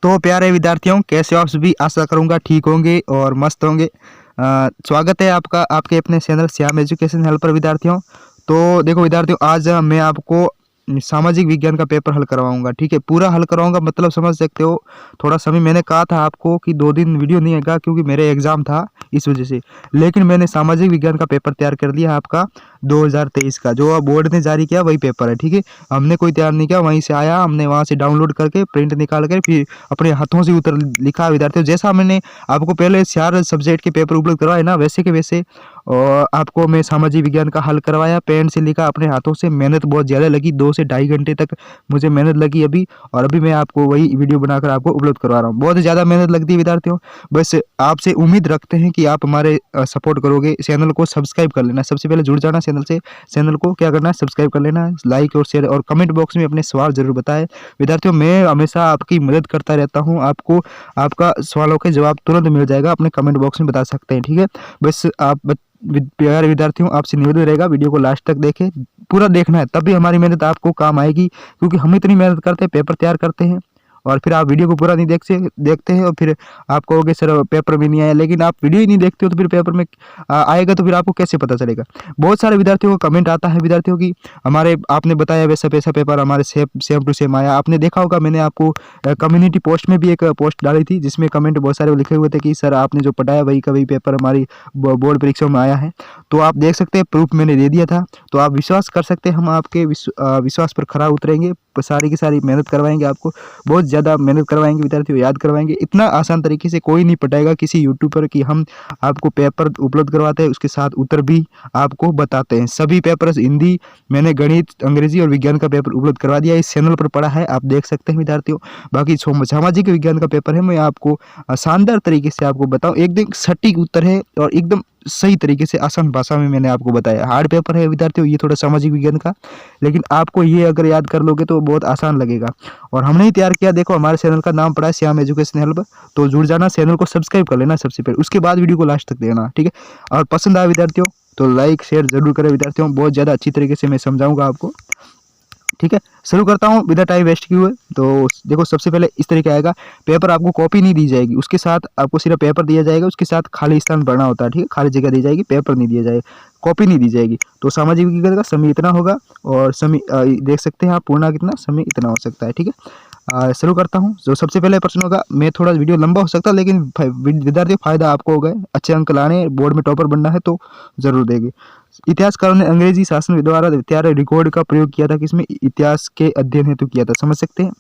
तो प्यारे विद्यार्थियों, कैसे हो आप सभी। आशा करूंगा ठीक होंगे और मस्त होंगे। स्वागत है आपका आपके अपने चैनल श्याम एजुकेशन हेल्पर विद्यार्थियों। तो देखो विद्यार्थियों, आज मैं आपको सामाजिक विज्ञान का पेपर हल करवाऊंगा। ठीक है, पूरा हल करवाऊंगा, मतलब समझ सकते हो। थोड़ा समय मैंने कहा था आपको कि 2 दिन वीडियो नहीं आएगा क्योंकि मेरे एग्जाम था, इस वजह से। लेकिन मैंने सामाजिक विज्ञान का पेपर तैयार कर दिया आपका 2023 का, जो बोर्ड ने जारी किया वही पेपर है। ठीक है, हमने कोई तैयार नहीं किया, वहीं से आया, हमने वहां से डाउनलोड करके प्रिंट निकाल कर फिर अपने हाथों से उत्तर लिखा। विद्यार्थियों, जैसा मैंने आपको पहले 4 सब्जेक्ट के पेपर उपलब्ध करवाए ना, वैसे के वैसे और आपको मैं सामाजिक विज्ञान का हल करवाया, पेन से लिखा अपने हाथों से। मेहनत बहुत ज़्यादा लगी, 2 से ढाई घंटे तक मुझे मेहनत लगी अभी, और अभी मैं आपको वही वीडियो बनाकर आपको उपलब्ध करवा रहा हूँ। बहुत ज़्यादा मेहनत लगती है विद्यार्थियों। बस आपसे उम्मीद रखते हैं कि आप हमारे सपोर्ट करोगे। चैनल को सब्सक्राइब कर लेना, सबसे पहले जुड़ जाना चैनल से। चैनल को क्या करना है, सब्सक्राइब कर लेना, लाइक और शेयर, और कमेंट बॉक्स में अपने सवाल जरूर बताएं। विद्यार्थियों, मैं हमेशा आपकी मदद करता रहता हूं, आपको आपका सवालों के जवाब तुरंत मिल जाएगा, अपने कमेंट बॉक्स में बता सकते हैं। ठीक है, बस आप प्यारे विद्यार्थियों, आपसे निवेदन रहेगा, वीडियो को लास्ट तक देखें, पूरा देखना है, तभी हमारी मेहनत आपको काम आएगी। क्योंकि हम इतनी मेहनत करते हैं, पेपर तैयार करते हैं, और फिर आप वीडियो को पूरा नहीं देखते हैं, और फिर आप कहोगे सर पेपर भी नहीं आया। लेकिन आप वीडियो ही नहीं देखते हो तो फिर पेपर में आएगा तो फिर आपको कैसे पता चलेगा। बहुत सारे विद्यार्थियों को कमेंट आता है विद्यार्थियों की, हमारे आपने बताया वैसा वैसा पेपर हमारे सेम टू सेम आया। आपने देखा होगा, मैंने आपको कम्युनिटी पोस्ट में भी एक पोस्ट डाली थी, जिसमें कमेंट बहुत सारे लिखे हुए थे कि सर आपने जो पढ़ाया वही का वही पेपर हमारी बोर्ड परीक्षा में आया है। तो आप देख सकते हैं, प्रूफ मैंने दे दिया था। तो आप विश्वास कर सकते हैं, हम आपके विश्वास पर खरा उतरेंगे, सारी की सारी मेहनत करवाएंगे आपको, बहुत ज़्यादा मेहनत करवाएंगे विद्यार्थियों, याद करवाएंगे। इतना आसान तरीके से कोई नहीं पढ़ाएगा किसी यूट्यूबर की। हम आपको पेपर उपलब्ध करवाते हैं, उसके साथ उत्तर भी आपको बताते हैं। सभी पेपर्स हिंदी, मैंने गणित, अंग्रेजी और विज्ञान का पेपर उपलब्ध करवा दिया, इस चैनल पर पढ़ा है, आप देख सकते हैं विद्यार्थियों। बाकी सामाजिक विज्ञान का पेपर है, मैं आपको शानदार तरीके से आपको बताऊँ, एकदम सटीक उत्तर है और एकदम सही तरीके से आसान भाषा में मैंने आपको बताया। हार्ड पेपर है विद्यार्थियों ये थोड़ा सामाजिक विज्ञान का, लेकिन आपको ये अगर याद कर लोगे तो बहुत आसान लगेगा। और हमने ही तैयार किया, देखो हमारे चैनल का नाम पड़ा है श्याम एजुकेशन हेल्प। तो जुड़ जाना, चैनल को सब्सक्राइब कर लेना सबसे पहले, उसके बाद वीडियो को लास्ट तक देखना। ठीक है, और पसंद आया विद्यार्थियों तो लाइक शेयर जरूर करें विद्यार्थियों, बहुत ज़्यादा अच्छी तरीके से मैं समझाऊंगा आपको। ठीक है, शुरू करता हूँ बिना टाइम वेस्ट किए हुए। तो देखो, सबसे पहले इस तरीके आएगा पेपर, आपको कॉपी नहीं दी जाएगी, उसके साथ आपको सिर्फ पेपर दिया जाएगा, उसके साथ खाली स्थान भरना होता है। ठीक है, खाली जगह दी जाएगी, पेपर नहीं दिया जाएगा, कॉपी नहीं दी जाएगी। तो सामाजिक विज्ञान का समय इतना होगा, और समय देख सकते हैं आप, पूर्ण कितना समय इतना हो सकता है। ठीक है, शुरू करता हूँ। जो सबसे पहले प्रश्न होगा, मैं थोड़ा वीडियो लंबा हो सकता है, लेकिन विद्यार्थी फायदा आपको होगा, अच्छे अंक लाने, बोर्ड में टॉपर बनना है तो जरूर देंगे। इतिहासकारों ने अंग्रेजी शासन द्वारा तैयार रिकॉर्ड का प्रयोग किया था, किसमें, इतिहास के अध्ययन हेतु किया था, समझ सकते हैं।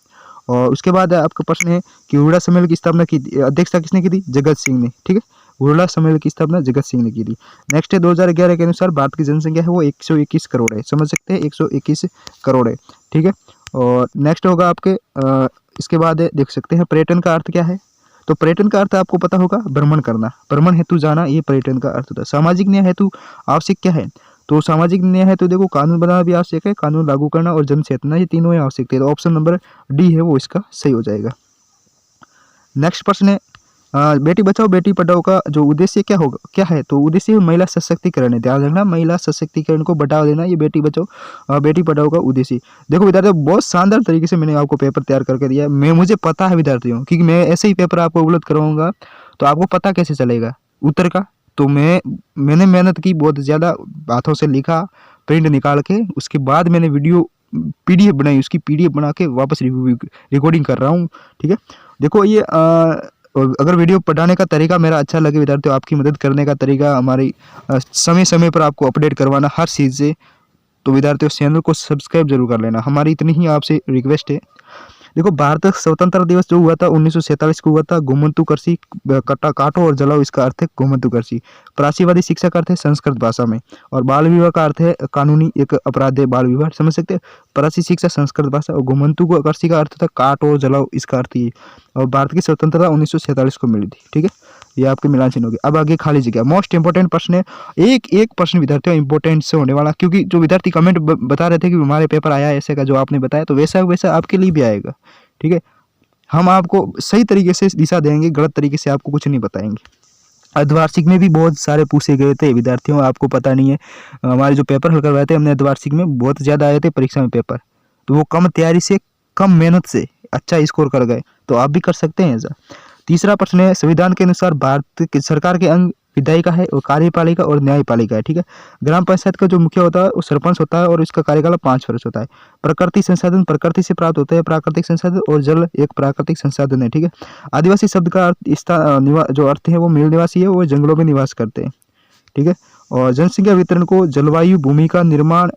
और उसके बाद आपका प्रश्न है कि हुड़ा सम्मेलन की स्थापना की अध्यक्षता किसने की थी, जगत सिंह ने। ठीक है, हुड़ा सम्मेलन की स्थापना जगत सिंह ने की थी। नेक्स्ट है 2011 के अनुसार भारत की जनसंख्या है वो 121 करोड़ है, समझ सकते हैं, 121 करोड़ है। ठीक है, और नेक्स्ट होगा आपके इसके बाद देख सकते हैं पर्यटन का अर्थ क्या है। तो पर्यटन का अर्थ आपको पता होगा, भ्रमण करना, भ्रमण हेतु जाना, ये पर्यटन का अर्थ होता है। सामाजिक न्याय हेतु आवश्यक क्या है। तो सामाजिक न्याय हेतु देखो, कानून बनाना भी आवश्यक है, कानून लागू करना और जन चेतना, ये तीनों ही आवश्यक है। तो ऑप्शन नंबर डी है वो इसका सही हो जाएगा। नेक्स्ट प्रश्न है बेटी बचाओ बेटी पढ़ाओ का जो उद्देश्य क्या होगा, क्या है। तो उद्देश्य महिला सशक्तिकरण है, ध्यान रखना, महिला सशक्तिकरण को बढ़ावा देना, ये बेटी बचाओ बेटी पढ़ाओ का उद्देश्य। देखो विद्यार्थियों, बहुत शानदार तरीके से मैंने आपको पेपर तैयार करके दिया है। मुझे पता है विद्यार्थियों, क्योंकि मैं ऐसे ही पेपर आपको उपलब्ध कराऊंगा, तो आपको पता कैसे चलेगा उत्तर का। तो मैंने मेहनत की, बहुत ज़्यादा हाथों से लिखा, प्रिंट निकाल के, उसके बाद मैंने वीडियो पीडीएफ बनाई, उसकी पीडीएफ बना के वापस रिकॉर्डिंग कर रहा हूँ। ठीक है, देखो ये और अगर वीडियो पढ़ाने का तरीका मेरा अच्छा लगे विद्यार्थियों, आपकी मदद करने का तरीका, हमारी समय समय पर आपको अपडेट करवाना हर चीज़ से, तो विद्यार्थियों चैनल को सब्सक्राइब जरूर कर लेना, हमारी इतनी ही आपसे रिक्वेस्ट है। देखो, भारत स्वतंत्र दिवस जो हुआ था 1947 को हुआ था, घुमंतु कृषि काटो और जलाओ, इसका अर्थ है घुमंतु कृषि। प्राचीवादी शिक्षा का अर्थ है संस्कृत भाषा में, और बाल विवाह का अर्थ है कानूनी एक अपराध है बाल विवाह, समझ सकते हैं। प्राची शिक्षा संस्कृत भाषा, और घुमंतु को कृषि का अर्थ था काटो जलाओ, इसका अर्थ ये। और भारत की स्वतंत्रता 1947 को मिली थी। ठीक है, ये आपके मिलान चिन्ह होगी। अब आगे खाली जगह, मोस्ट इंपोर्टेंट प्रश्न है, एक एक प्रश्न विद्यार्थियों इंपोर्टेंट से होने वाला, क्योंकि जो विद्यार्थी कमेंट बता रहे थे कि हमारे पेपर आया ऐसे का, जो आपने बताया, तो वैसा वैसा आपके लिए भी आएगा। ठीक है, हम आपको सही तरीके से दिशा देंगे, गलत तरीके से आपको कुछ नहीं बताएंगे। अर्धवार्षिक में भी बहुत सारे पूछे गए थे विद्यार्थियों, आपको पता नहीं है, हमारे जो पेपर हल करवाए थे हमने अर्धवार्षिक में, बहुत ज़्यादा आए थे परीक्षा में पेपर। तो वो कम तैयारी से, कम मेहनत से अच्छा स्कोर कर गए तो आप भी कर सकते हैं ऐसा। तीसरा प्रश्न है, संविधान के अनुसार भारत की सरकार के अंग विधायिका है और कार्यपालिका और न्यायपालिका है। ठीक है। ग्राम पंचायत का जो मुखिया होता है वो सरपंच होता है और इसका कार्यकाल 5 वर्ष होता है। प्रकृति संसाधन प्रकृति से प्राप्त होते हैं प्राकृतिक संसाधन, और जल एक प्राकृतिक संसाधन है। ठीक है। आदिवासी शब्द का जो अर्थ है वो मूल निवासी है, वो जंगलों में निवास करते हैं। ठीक है। और जनसंख्या वितरण को जलवायु, भूमि का निर्माण,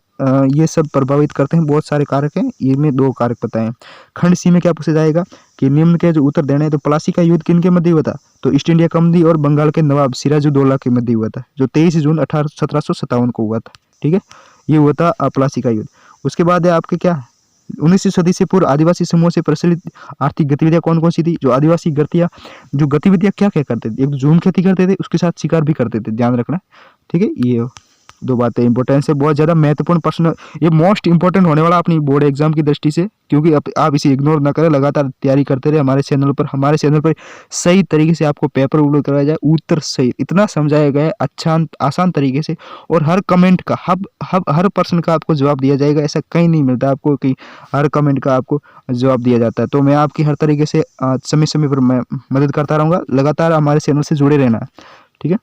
ये सब प्रभावित करते हैं। बहुत सारे कारक हैं, इनमें 2 कारक बताएं। खंड सी में क्या पूछा जाएगा कि निम्न के जो उत्तर देने हैं, तो प्लासी का युद्ध किन के मध्य हुआ था, तो ईस्ट इंडिया कंपनी और बंगाल के नवाब सिराजुद्दौला के मध्य हुआ था, जो 23 जून 1757 को हुआ था। ठीक है। ये हुआ था प्लासी का युद्ध। उसके बाद है आपके क्या, 19वीं सदी से पूर्व आदिवासी समूह से प्रचलित आर्थिक गतिविधियां कौन कौन सी थी। जो आदिवासी गतिविधियां क्या क्या करते थे, एक तो झूम खेती करते थे, उसके साथ शिकार भी करते थे, ध्यान रखना। ठीक है। ये 2 बातें इंपॉर्टेंस है, बहुत ज़्यादा महत्वपूर्ण प्रश्न, ये मोस्ट इंपॉर्टेंट होने वाला अपनी बोर्ड एग्जाम की दृष्टि से, क्योंकि आप इसे इग्नोर ना करें, लगातार तैयारी करते रहे हमारे चैनल पर सही तरीके से आपको पेपर अपलोड कराया जाए, उत्तर सही इतना समझाया गया है अच्छा आसान तरीके से, और हर कमेंट का हर प्रश्न का आपको जवाब दिया जाएगा। ऐसा कहीं नहीं मिलता आपको कि हर कमेंट का आपको जवाब दिया जाता है। तो मैं आपकी हर तरीके से समय समय पर मैं मदद करता रहूँगा, लगातार हमारे चैनल से जुड़े रहना। ठीक है।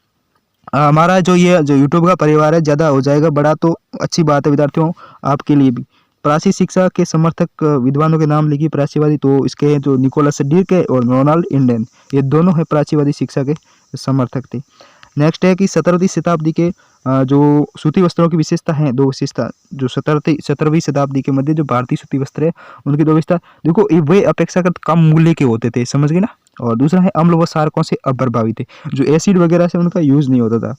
हमारा जो यूट्यूब का परिवार है ज़्यादा हो जाएगा बड़ा, तो अच्छी बात है विद्यार्थियों आपके लिए भी। प्राची शिक्षा के समर्थक विद्वानों के नाम लिखिए प्राचीवादी, तो इसके हैं जो निकोलस डिर्क है और रोनाल्ड इंडेन, ये दोनों है प्राचीवादी शिक्षा के समर्थक थे। नेक्स्ट है कि 17वीं शताब्दी के जो सूती वस्त्रों की विशेषता है, 2 विशेषता जो 17वीं शताब्दी के मध्य जो भारतीय सूती वस्त्र है उनकी 2 विशेषता, देखो वे अपेक्षाकृत कम मूल्य के होते थे, समझ गए ना। और दूसरा है अम्ल व क्षारकों से अप्रभावित थे, जो एसिड वगैरह से उनका यूज नहीं होता था।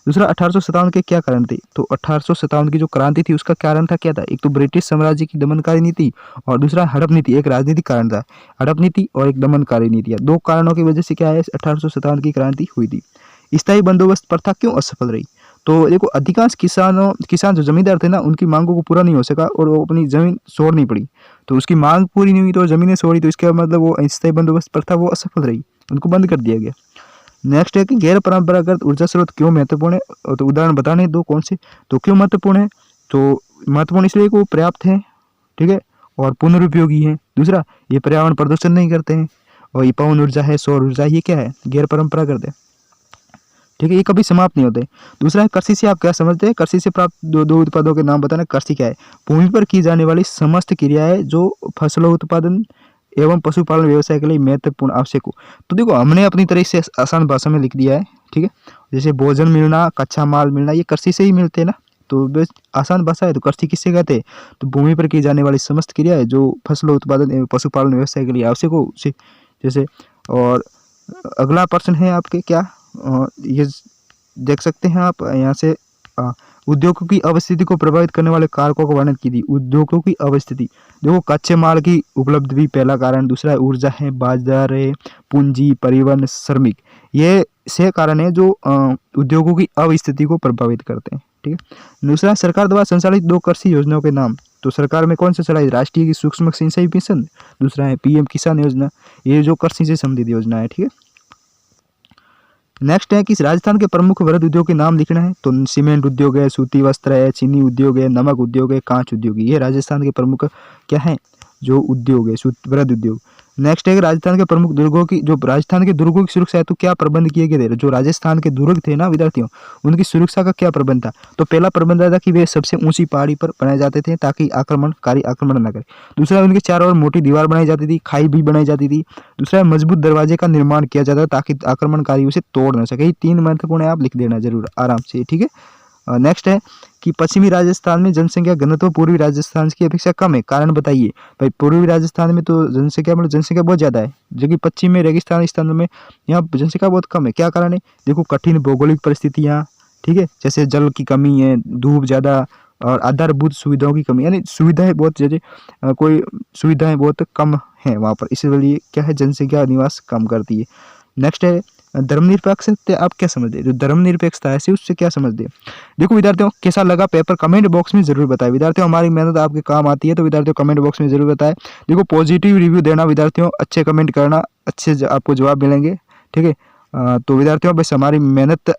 दूसरा 1857 के क्या कारण थे, तो 1857 की जो क्रांति थी उसका कारण था क्या था, एक तो ब्रिटिश साम्राज्य की दमनकारी नीति, और दूसरा हड़प नीति, एक राजनीतिक कारण था, हड़प नीति और एक दमनकारी नीति। 2 कारणों की वजह से क्या है 1857 की क्रांति हुई थी। स्थायी बंदोबस्त प्रथा क्यों असफल रही, तो देखो अधिकांश किसान जो जमींदार थे ना, उनकी मांगों को पूरा नहीं हो सका और वो अपनी जमीन छोड़नी पड़ी, तो उसकी मांग पूरी नहीं हुई तो जमीनें छोड़ी, तो इसका मतलब वो स्थायी बंदोबस्त प्रथा वो असफल रही, उनको बंद कर दिया गया। नेक्स्ट है कि गैर परंपरागत ऊर्जा स्रोत क्यों महत्वपूर्ण है, तो उदाहरण बताने 2 कौन से, तो क्यों महत्वपूर्ण है, तो महत्वपूर्ण इसलिए कि वो पर्याप्त है। ठीक है। और पुनरुपयोगी है। दूसरा, ये पर्यावरण प्रदूषण नहीं करते हैं, और ये पवन ऊर्जा है, सौर ऊर्जा, ये क्या है गैर परंपरागत है। ठीक है। ये कभी समाप्त नहीं होते। दूसरा है कृषि से आप क्या समझते हैं, कृषि से प्राप्त दो उत्पादों के नाम बताना। कृषि क्या है, भूमि पर की जाने वाली समस्त क्रियाएं जो फसलों उत्पादन एवं पशुपालन व्यवसाय के लिए महत्वपूर्ण आवश्यक हो। तो देखो हमने अपनी तरह से आसान भाषा में लिख दिया है। ठीक है। जैसे भोजन मिलना, कच्चा माल मिलना, ये कृषि से ही मिलते हैं ना, तो बस आसान भाषा है। तो कृषि किससे कहते हैं, तो भूमि पर की जाने वाली समस्त क्रियाएं जो फसलों उत्पादन एवं पशुपालन व्यवसाय के लिए आवश्यक हो उसे जैसे। और अगला प्रश्न है आपके क्या, ये देख सकते हैं आप यहाँ से, उद्योगों की अवस्थिति को प्रभावित करने वाले कारकों का वर्णन कीजिए। उद्योगों की अवस्थिति, देखो कच्चे माल की उपलब्ध भी पहला कारण, दूसरा है ऊर्जा है, बाजार है, पूंजी, परिवहन, श्रमिक, ये 6 कारण है जो उद्योगों की अवस्थिति को प्रभावित करते हैं। ठीक है। दूसरा, सरकार द्वारा संचालित 2 कृषि योजनाओं के नाम, तो सरकार में कौन सा चलाई, राष्ट्रीय सूक्ष्म सिंचाई मिशन, दूसरा है PM किसान योजना, ये जो कृषि से संबंधित योजना है। ठीक है। नेक्स्ट है कि राजस्थान के प्रमुख वृहद उद्योग के नाम लिखना है, तो सीमेंट उद्योग है, सूती वस्त्र है, चीनी उद्योग है, नमक उद्योग है, कांच उद्योग है, ये राजस्थान के प्रमुख क्या है जो उद्योग है, वृहद उद्योग। नेक्स्ट है कि राजस्थान के प्रमुख दुर्गों की, जो राजस्थान के दुर्गों की सुरक्षा हेतु क्या प्रबंध किए गए थे, जो राजस्थान के दुर्ग थे ना विद्यार्थियों, उनकी सुरक्षा का क्या प्रबंध था, तो पहला प्रबंध था कि वे सबसे ऊंची पहाड़ी पर बनाए जाते थे ताकि आक्रमणकारी आक्रमण न करे। दूसरा, उनके चारों ओर मोटी दीवार बनाई जाती थी, खाई भी बनाई जाती थी। दूसरा, मजबूत दरवाजे का निर्माण किया जाता ताकि आक्रमणकारी उसे तोड़ न सके। ये 3 महत्वपूर्ण है, आप लिख देना जरूर आराम से। ठीक है। नेक्स्ट है कि पश्चिमी राजस्थान में जनसंख्या घनत्व पूर्वी राजस्थान की अपेक्षा कम है, कारण बताइए। भाई पूर्वी राजस्थान में तो जनसंख्या बहुत ज़्यादा है, जबकि पश्चिम में रेगिस्तान स्थानों में यहाँ जनसंख्या बहुत कम है। क्या कारण है, देखो कठिन भौगोलिक परिस्थितियाँ, ठीक है, जैसे जल की कमी है, धूप ज़्यादा, और आधारभूत सुविधाओं की कमी, यानी सुविधाएं बहुत ज़्यादा, कोई सुविधाएं बहुत कम है वहाँ पर, इसलिए क्या है जनसंख्या निवास कम करती है। नेक्स्ट है धर्मनिरपेक्षता, आप क्या समझते हैं, जो धर्मनिरपेक्षता है उससे क्या समझते हैं। देखो विद्यार्थियों कैसा लगा पेपर कमेंट बॉक्स में जरूर बताएं। विद्यार्थियों हमारी मेहनत आपके काम आती है, तो विद्यार्थियों कमेंट बॉक्स में जरूर बताएं। देखो पॉजिटिव रिव्यू देना विद्यार्थियों, अच्छे कमेंट करना, अच्छे आपको जवाब मिलेंगे। ठीक है। तो विद्यार्थियों बस हमारी मेहनत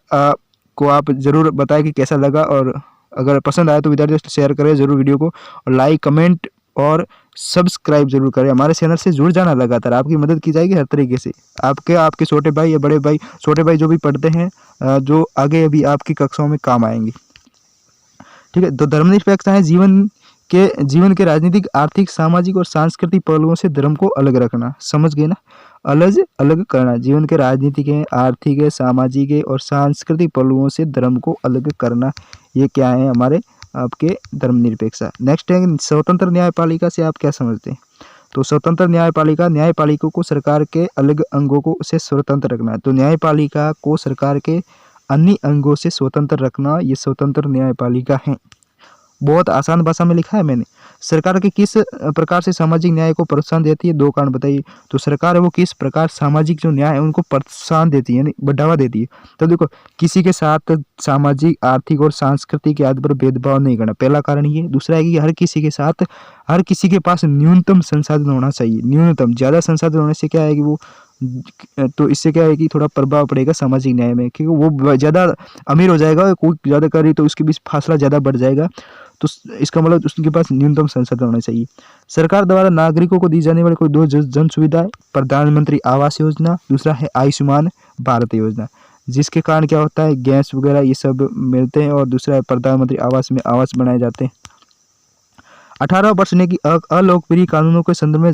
को आप जरूर बताएं कि कैसा लगा, और अगर पसंद आए तो विद्यार्थियों शेयर करें जरूर वीडियो को, और लाइक कमेंट और सब्सक्राइब जरूर करें, हमारे चैनल से जुड़ जाना, लगातार आपकी मदद की जाएगी हर तरीके से। आपके छोटे भाई या बड़े भाई, छोटे भाई जो भी पढ़ते हैं, जो आगे अभी आपकी कक्षाओं में काम आएंगे। ठीक है, तो धर्मनिरपेक्षता है जीवन के राजनीतिक, आर्थिक, सामाजिक और सांस्कृतिक पहलुओं से धर्म को अलग रखना। समझ गए ना, अलग अलग करना। जीवन के राजनीतिक है, आर्थिक है, सामाजिक है और सांस्कृतिक पहलुओं से धर्म को अलग करना, ये क्या है हमारे आपके धर्मनिरपेक्षता। नेक्स्ट है स्वतंत्र न्यायपालिका से आप क्या समझते हैं। तो स्वतंत्र न्यायपालिका को सरकार के अलग अंगों को से स्वतंत्र रखना है। तो न्यायपालिका को सरकार के अन्य अंगों से स्वतंत्र रखना, ये स्वतंत्र न्यायपालिका है। बहुत आसान भाषा में लिखा है मैंने। सरकार के किस प्रकार से सामाजिक न्याय को प्रोत्साहन देती है, 2 कारण बताइए। तो सरकार है वो किस प्रकार सामाजिक जो न्याय है उनको प्रोत्साहन देती है, यानी बढ़ावा देती है। तो देखो, किसी के साथ सामाजिक, आर्थिक और सांस्कृतिक के आधार पर भेदभाव नहीं करना, पहला कारण ये। दूसरा है कि हर किसी के साथ, हर किसी के पास न्यूनतम संसाधन होना चाहिए। न्यूनतम, ज़्यादा संसाधन होने से क्या है कि वो, तो इससे क्या है कि थोड़ा प्रभाव पड़ेगा सामाजिक न्याय में, क्योंकि वो ज़्यादा अमीर हो जाएगा, कोई ज़्यादा करे तो उसके बीच फासला ज़्यादा बढ़ जाएगा। तो इसका मतलब उसके पास न्यूनतम संसाधन होना चाहिए। सरकार द्वारा नागरिकों को दी जाने वाली कोई 2 जन सुविधाएं, प्रधानमंत्री आवास योजना, दूसरा है आयुष्मान भारत योजना, जिसके कारण क्या होता है, गैस वगैरह ये सब मिलते हैं। और दूसरा है प्रधानमंत्री आवास में आवास बनाए जाते हैं। 18 वर्ष ने की अलोकप्रिय कानूनों के संदर्भ में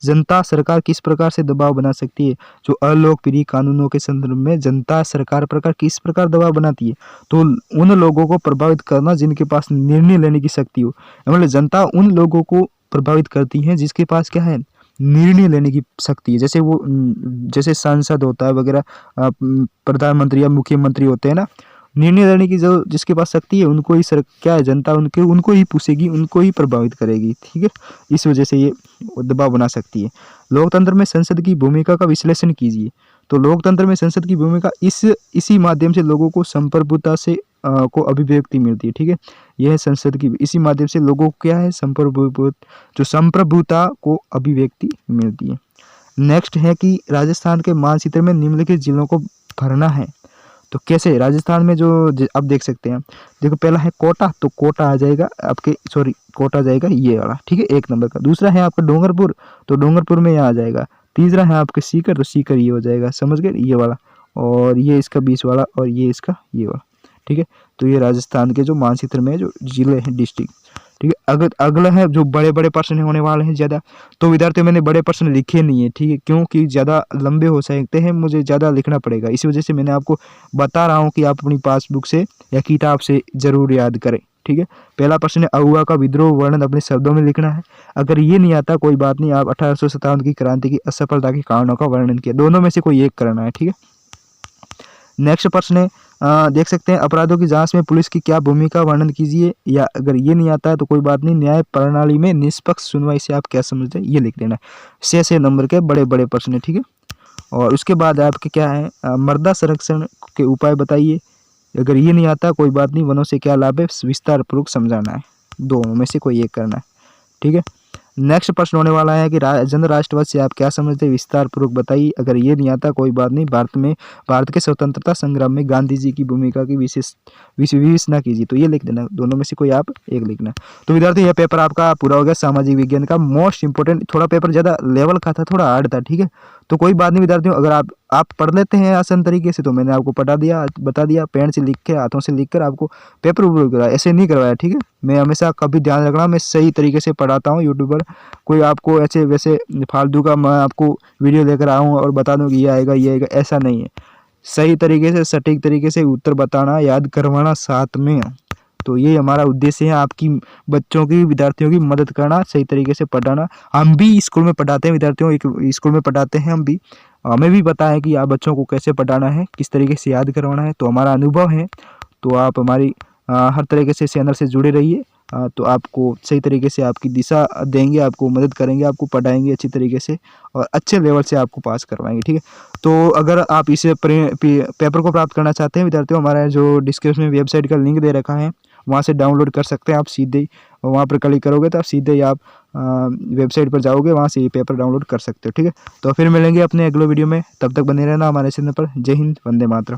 जनता सरकार किस प्रकार से दबाव बना सकती है। जो अलोकप्रिय कानूनों के संदर्भ में जनता सरकार प्रकार किस प्रकार दबाव बनाती है, तो उन लोगों को प्रभावित करना जिनके पास निर्णय लेने की शक्ति हो। मतलब जनता उन लोगों को प्रभावित करती है जिसके पास क्या है, निर्णय लेने की शक्ति है। जैसे वो, जैसे सांसद होता है वगैरह, प्रधानमंत्री या मुख्यमंत्री होते हैं ना, निर्णय लेने की जो जिसके पास शक्ति है उनको ही क्या है, जनता उनको ही पूछेगी, उनको ही प्रभावित करेगी। ठीक है, इस वजह से ये दबाव बना सकती है। लोकतंत्र में संसद की भूमिका का विश्लेषण कीजिए। तो लोकतंत्र में संसद की भूमिका इसी माध्यम से लोगों को संप्रभुता से को अभिव्यक्ति मिलती है। ठीक है, यह है संसद की, इसी माध्यम से लोगों को क्या है, संप्रभुता को अभिव्यक्ति मिलती है। नेक्स्ट है कि राजस्थान के मानचित्र में निम्नलिखित जिलों को भरना है। तो कैसे, राजस्थान में जो आप देख सकते हैं, देखो पहला है कोटा, तो कोटा आ जाएगा आपके, सॉरी कोटा जाएगा ये वाला। ठीक है, 1 नंबर का। दूसरा है आपका डोंगरपुर, तो डोंगरपुर में यहाँ आ जाएगा। तीसरा है आपके सीकर, तो सीकर ये हो जाएगा, समझ गए, ये वाला। और ये इसका 20 वाला, और ये इसका ये वाला। ठीक है, तो ये राजस्थान के जो मानचित्र में जो जिले हैं, डिस्ट्रिक्ट। ठीक है, अगला है जो बड़े बड़े प्रश्न होने वाले हैं ज़्यादा। तो विद्यार्थियों मैंने बड़े प्रश्न लिखे नहीं है, ठीक है, क्योंकि ज़्यादा लंबे हो सकते हैं, मुझे ज़्यादा लिखना पड़ेगा। इसी वजह से मैंने आपको बता रहा हूँ कि आप अपनी पासबुक से या किताब से ज़रूर याद करें। ठीक है, पहला प्रश्न है अहुआ का विद्रोह वर्णन अपने शब्दों में लिखना है। अगर ये नहीं आता कोई बात नहीं, आप 1857 की क्रांति की असफलता के कारणों का वर्णन किया, दोनों में से कोई एक करना है। ठीक है, नेक्स्ट प्रश्न है, देख सकते हैं अपराधों की जांच में पुलिस की क्या भूमिका, वर्णन कीजिए। या अगर ये नहीं आता है तो कोई बात नहीं, न्याय प्रणाली में निष्पक्ष सुनवाई से आप क्या समझते हैं, ये लिख देना। 6 नंबर के बड़े बड़े प्रश्न है। ठीक है, और उसके बाद आपके क्या है, मृदा संरक्षण के उपाय बताइए। अगर ये नहीं आता कोई बात नहीं, वनों से क्या लाभ है, विस्तार पूर्वक समझाना है। दोनों में से कोई एक करना है। ठीक है, नेक्स्ट प्रश्न होने वाला है कि जन राष्ट्रवाद से आप क्या समझते हैं, विस्तार पूर्वक बताइए। अगर ये नहीं आता कोई बात नहीं, भारत के स्वतंत्रता संग्राम में गांधी जी की भूमिका की विवेचना कीजिए। तो ये लिख देना, दोनों में से कोई आप एक लिखना। तो विद्यार्थी यह पेपर आपका पूरा हो गया, सामाजिक विज्ञान का मोस्ट इंपोर्टेंट। थोड़ा पेपर ज़्यादा लेवल का था, थोड़ा हार्ड था। ठीक है, तो कोई बात नहीं विद्यार्थियों, अगर आप पढ़ लेते हैं आसान तरीके से, तो मैंने आपको बता दिया, पेन से लिख के, हाथों से लिख कर आपको पेपर ऊपर कराया, ऐसे नहीं करवाया। ठीक है, मैं हमेशा कभी ध्यान रखना, मैं सही तरीके से पढ़ाता हूँ। यूट्यूबर कोई आपको ऐसे वैसे फालतू का मैं आपको वीडियो लेकर आऊँ और बता दूँ कि ये आएगा, ऐसा नहीं है। सही तरीके से, सटीक तरीके से उत्तर बताना, याद करवाना साथ में। तो ये हमारा उद्देश्य है, आपकी बच्चों की, विद्यार्थियों की मदद करना, सही तरीके से पढ़ाना। हम भी स्कूल में पढ़ाते हैं विद्यार्थियों, एक स्कूल में पढ़ाते हैं हम भी, हमें भी पता है कि आप बच्चों को कैसे पढ़ाना है, किस तरीके से याद करवाना है। तो हमारा अनुभव है, तो आप हमारी हर तरीके से चैनल से जुड़े रहिए। तो आपको सही तरीके से आपकी दिशा देंगे, आपको मदद करेंगे, आपको पढ़ाएंगे अच्छी तरीके से और अच्छे लेवल से आपको पास करवाएंगे। ठीक है, तो अगर आप इसे पेपर को प्राप्त करना चाहते हैं विद्यार्थियों, हमारा जो डिस्क्रिप्शन में वेबसाइट का लिंक दे रखा है, वहाँ से डाउनलोड कर सकते हैं आप सीधे ही। वहाँ पर क्लिक करोगे तो आप सीधे ही आप वेबसाइट पर जाओगे, वहाँ से ये पेपर डाउनलोड कर सकते हो। ठीक है, तो फिर मिलेंगे अपने अगले वीडियो में, तब तक बने रहना हमारे चैनल पर। जय हिंद, वंदे मातरम।